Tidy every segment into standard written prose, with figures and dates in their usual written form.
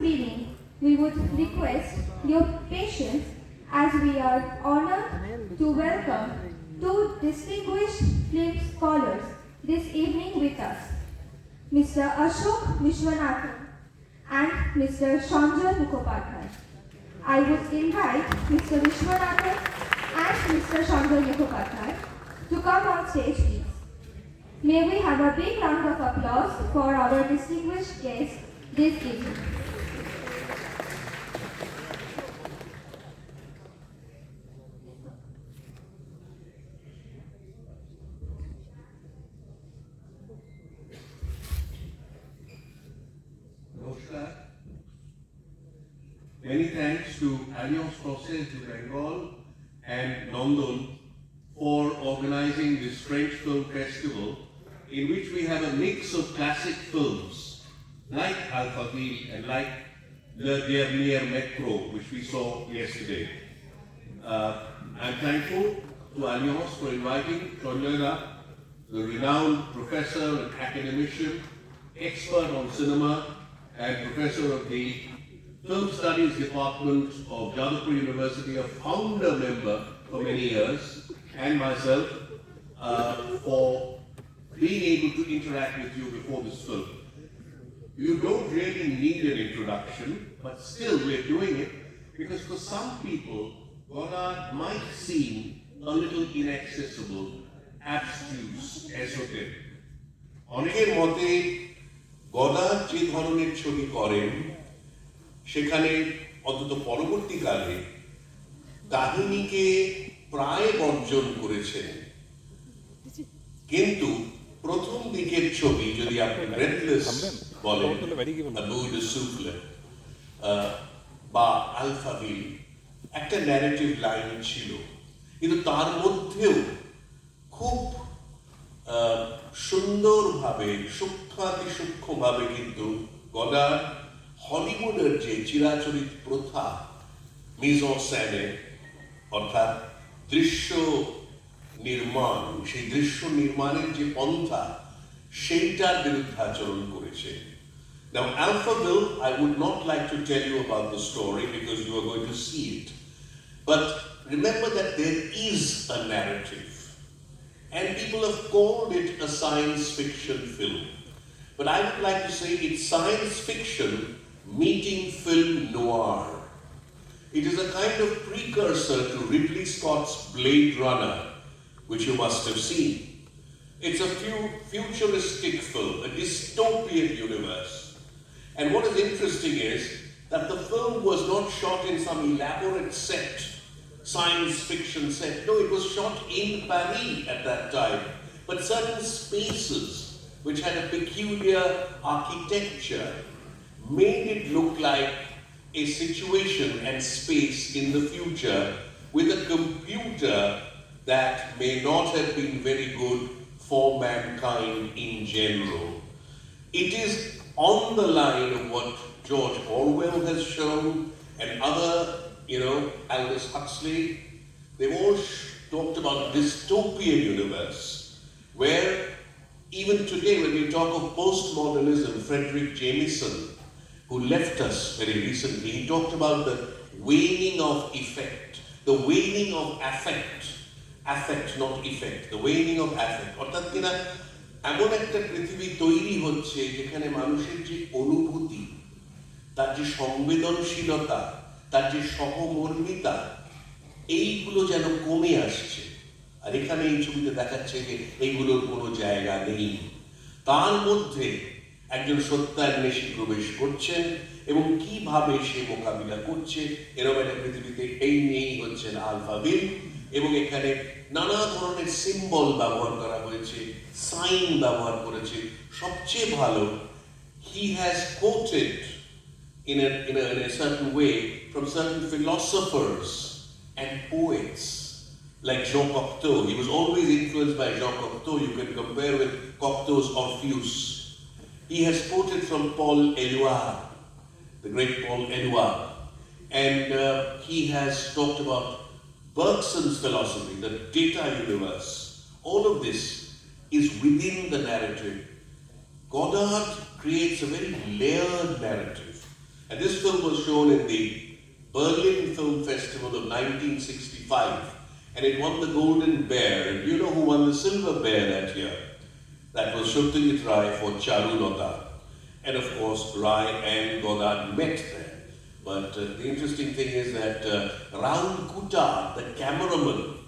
Beginning, we would request your patience as we are honored to welcome two distinguished film scholars this evening with us, Mr. Ashok Vishwanathan and Mr. Sanjay Mukhopadhyay. I would invite Mr. Vishwanathan and Mr. Sanjay Mukhopadhyay to come on stage, please. May we have a big round of applause for our distinguished guests this evening. Many thanks to Alliance Française du Bengal and London for organizing this French Film Festival, in which we have a mix of classic films like ALPHAVILLE and like Le Dernier Métro, which we saw yesterday. I'm thankful to Alliance for inviting Jean-Luc, the renowned professor and academician, expert on cinema, and professor of the Film Studies Department of Jadavpur University, a founder member for many years, and myself for being able to interact with you before this film. You don't really need an introduction, but still we're doing it because for some people, Godard might seem a little inaccessible, abstruse, esoteric. অনেকের মতে গদার যে ধরনের ছবি করেন সেখানে অন্তত পরবর্তীকালে কাহিনীকে প্রায় বর্জন করেছেন, কিন্তু প্রথম দিকের ছবি যদি আপনি ব্রেথলেস বলেন বা আলফাভিল, একটা ন্যারেটিভ লাইন ছিল, কিন্তু তার মধ্যেও খুব সুন্দরভাবে সূক্ষ্মভাবে কিন্তু গদার হলিউডের যে চিরাচরিত প্রথা মিজ অন স্যানে অর্থাৎ দৃশ্য নির্মাণ, সেই দৃশ্য নির্মাণের যে পন্থা সেইটার বিরুদ্ধাচরণ করেছে। Now, ALPHAVILLE, I would not like to tell you about the story because you are going to see it. But remember that there is a narrative. And people have called it a science fiction film. But I would like to say it's science fiction meeting film noir. It is a kind of precursor to Ridley Scott's Blade Runner, which you must have seen. It's a futuristic film, a dystopian universe. And what is interesting is that the film was not shot in some elaborate set, science fiction set. No, it was shot in Paris at that time. But certain spaces which had a peculiar architecture made it look like a situation and space in the future with a computer that may not have been very good for mankind in general. It is on the line of what George Orwell has shown and other, Aldous Huxley. They've all talked about a dystopian universe where even today when we talk of postmodernism, Frederick Jameson, who left us very recently, he talked about the waning of effect, the waning of affect, not effect, the waning of affect. অর্থাৎ কিনা এমন একটা পৃথিবী তৈরি হচ্ছে যেখানে মানুষের যে অনুভূতি, তার যে সংবেদনশীলতা, তার যে সহমর্মিতা, এইগুলো যেন কমে আসছে। আর এখানে এই ছবিতে দেখাচ্ছে যে এইগুলোর কোনো জায়গা নেই। তার মধ্যে একজন সত্যান্বেষী প্রবেশ করছেন এবং কিভাবে সে মোকাবিলা করছে এরকম একটা পৃথিবীতে, এই নিয়েই হচ্ছেন আলফাভিল। এবং এখানে নানা ধরনের সিম্বল ব্যবহার করা হয়েছে, সাইন ব্যবহার করেছে। সবচেয়ে ভালো, he has quoted in a certain way from certain philosophers and poets like Jean Cocteau. He was always influenced by Jean Cocteau. You can compare with Cocteau's Orpheus. He has quoted from Paul Éluard, the great Paul Éluard, and he has talked about Bergson's philosophy, the data universe. All of this is within the narrative. Godard creates a very layered narrative. And this film was shown in the Berlin Film Festival of 1965, and it won the Golden Bear. And you know who won the Silver Bear that year? That was Satyajit Ray for Charulata. And of course, Ray and Godard met there. But the interesting thing is that Rahul Kutar, the cameraman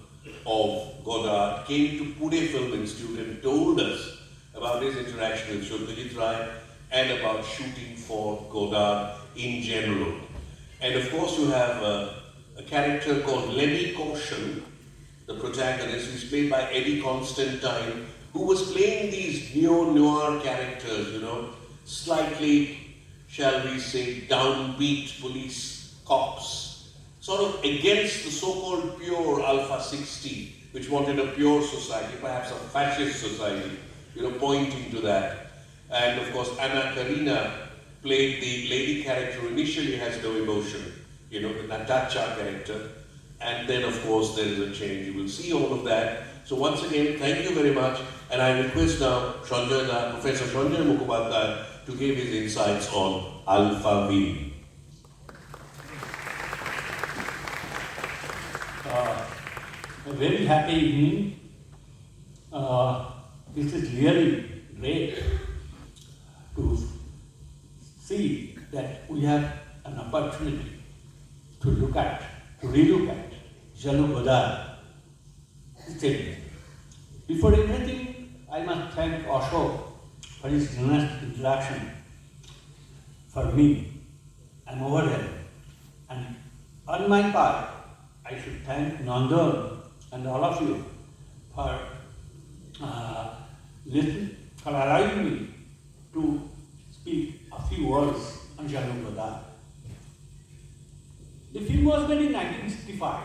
of Godard, came to Pune Film Institute and told us about his interaction with Satyajit Ray and about shooting for Godard in general. And of course, you have a character called Lemmy Caution, the protagonist, who's played by Eddie Constantine, who was playing these neo-noir characters, you know, slightly, shall we say, downbeat police cops, sort of against the so-called pure Alpha 60, which wanted a pure society, perhaps a fascist society, you know, pointing to that. And of course, Anna Karina played the lady character who initially has no emotion, you know, the Natasha character. And then, of course, there is a change. You will see all of that. So once again, thank you very much. And I request now Professor Sanjay Mukhopadhyay to give his insights on ALPHAVILLE. A very happy evening. This is really great to see that we have an opportunity to relook at JEAN-LUC-GODARD'S statement. Before everything, I must thank Ashok for his generous introduction. For me, I'm overwhelmed. And on my part, I should thank Nandan and all of you for allowing me to speak a few words on JEAN-LUC-GODARD. The film was made in 1965,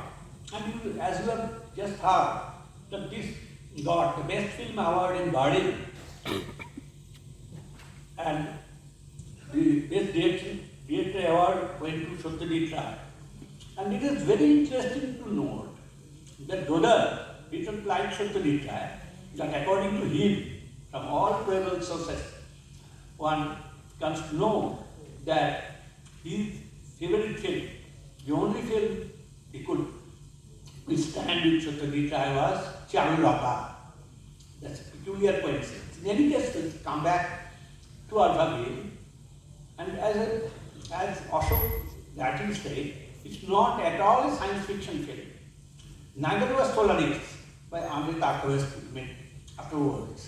and as you have just heard, that this got the Best Film Award in Berlin, and the Best Director Award went to Satyajit Ray. And it is very interesting to note that Godard written like Satyajit Ray, that according to him, from all credible sources, one comes to know that his favorite film, the only film he could withstand with Satyajit Ray was Charulata. That's a peculiar coincidence. In any case, let's come back to ALPHAVILLE. And as Ashok rightly said, it's not at all a science fiction film. Neither was Solaris by Andrei Tarkovsky made afterwards.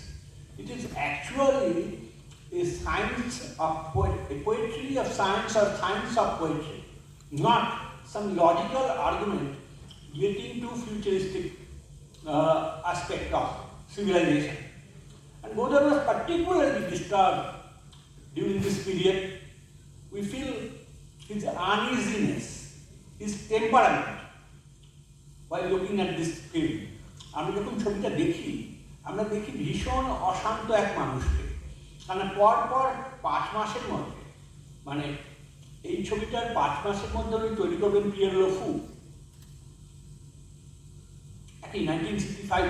It is actually a science of a poetry of science or science of poetry, not some logical argument getting to futuristic aspect of civilization. And Godard was particularly disturbed during this period. We feel his uneasiness, his temperament while looking at this film. আমরা যখন ছবিটা দেখি, আমরা দেখি ভীষণ অশান্ত এক মানুষকে। কারণ পর 5 মাসের মধ্যে, মানে এই ছবিটার 5 মাসের মধ্যে উনি তৈরি করবেন পিয়ের লফু, 1965,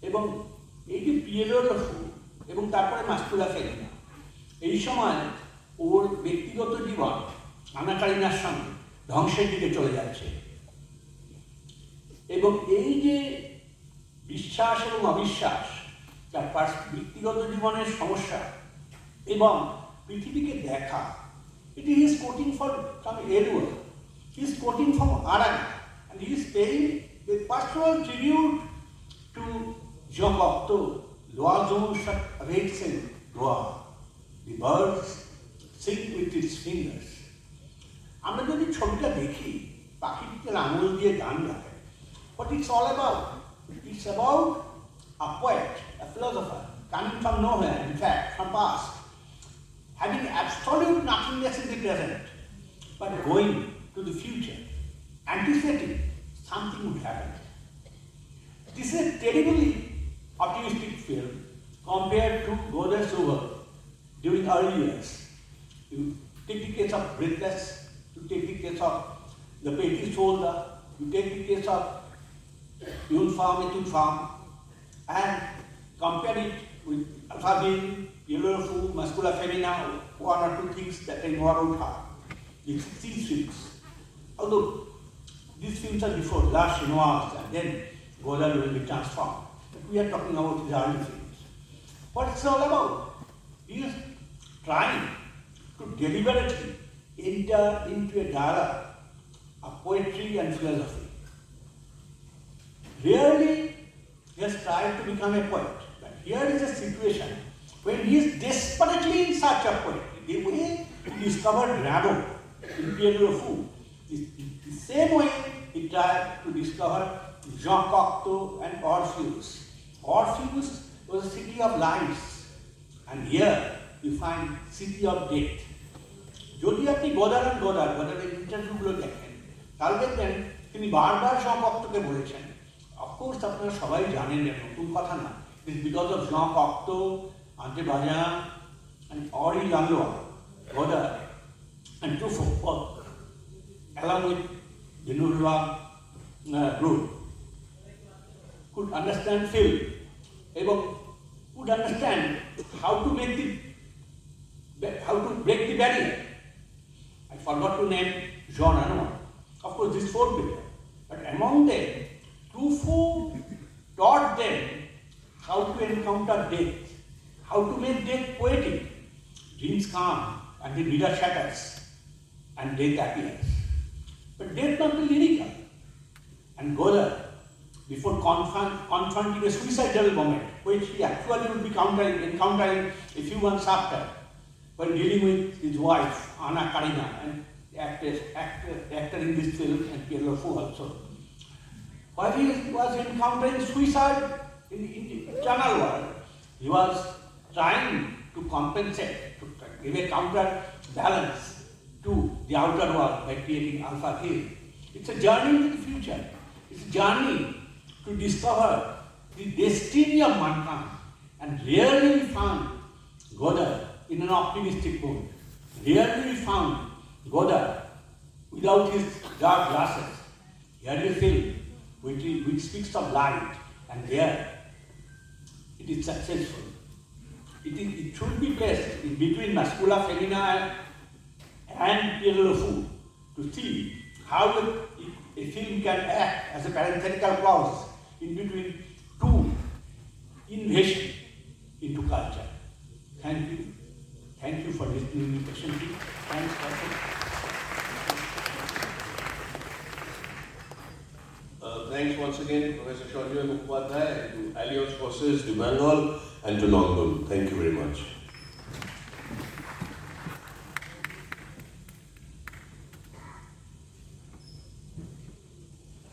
এবং এই যে পিয়ের লফু এবং তারপরে মাস্কুলা ফেলিনা, এই সময় ওর ব্যক্তিগত জীবন আনা কারিনার সঙ্গে ধ্বংসের দিকে চলে যাচ্ছে। এবং এই যে বিশ্বাস এবং অবিশ্বাস, তার ব্যক্তিগত জীবনের সমস্যা এবং পৃথিবীকে দেখা, it is quoting from Edward, he is quoting from Arang, and he is paying the personal tribute to Jean Cocteau, l'oiseau avec ses doigts, the birds sing with its fingers. আমরা যদি ছবিটা দেখি, পাখিটির আঙুল দিয়ে গান গায়, what it's all about? It's about a poet, a philosopher, coming from nowhere, in fact, from past, having absolute nothingness in the present, but going to the future, anticipating something would happen. This is a terribly optimistic film compared to Godard's work during early years. You take the case of Breathless, you take the case of The Petit Soldier, you take the case of Une Femme et Une Femme, and compare it with ALPHAVILLE, Yellow Food, Mascula Femina, one or two things that I know about her. these films. Although these films are before La Chinoise and then Godard will be transformed. But we are talking about his early films. What it's all about? He is trying to deliberately enter into a dialogue of poetry and philosophy. Rarely he has tried to become a poet, but here is a situation when he is desperately in search of poetry. The way he discovered Rimbaud in Pierre Le Fou, the same way he tried to discover Jean Cocteau and Orpheus. Orpheus was a city of lies, and here you find city of death. যদি আপনি গোদারের ইন্টারভিউগুলো দেখেন তাহলে দেখবেন তিনি বারবার Jean Cocteauকে বলেছেন। Of course আপনারা সবাই জানেন এটা নতুন কথা না। It's because of Jean Cocteau, André Bazin and Henri Langlois, Godard and Truffaut, along with the Nouveau group, could understand film এবং could understand how to break the barrier. I forgot to name Jean Renoir. Of course, these four people. But among them, Truffaut taught them how to encounter death, how to make death poetic. Dreams come and the reader shatters and death appears. But death not be lyrical. And Godard, before confronting a suicidal moment, which he actually would be encountering a few months after, when dealing with his wife, Anna Karina, and actor in this film, and Pierre Le Fou also. While he was encountering suicide in the internal world, he was trying to compensate, to give a counterbalance to the outer world by creating ALPHAVILLE. It's a journey into the future. It's a journey to discover the destiny of mankind. And rarely we found Godard in an optimistic mood. Rarely we found Godard without his dark glasses. Here is a film which speaks of light, and there it is successful. It should be placed in between Mascula Femina and Pierre Le Fou to see how a film can act as a parenthetical clause in between two invasions into culture. Thank you. Thank you for listening to me patiently. Thanks, Doctor. Thanks once again to Professor Shaurya Mukhopadhyay, to Alliance Forces, to Bengal, and to Nongdon. Thank you very much.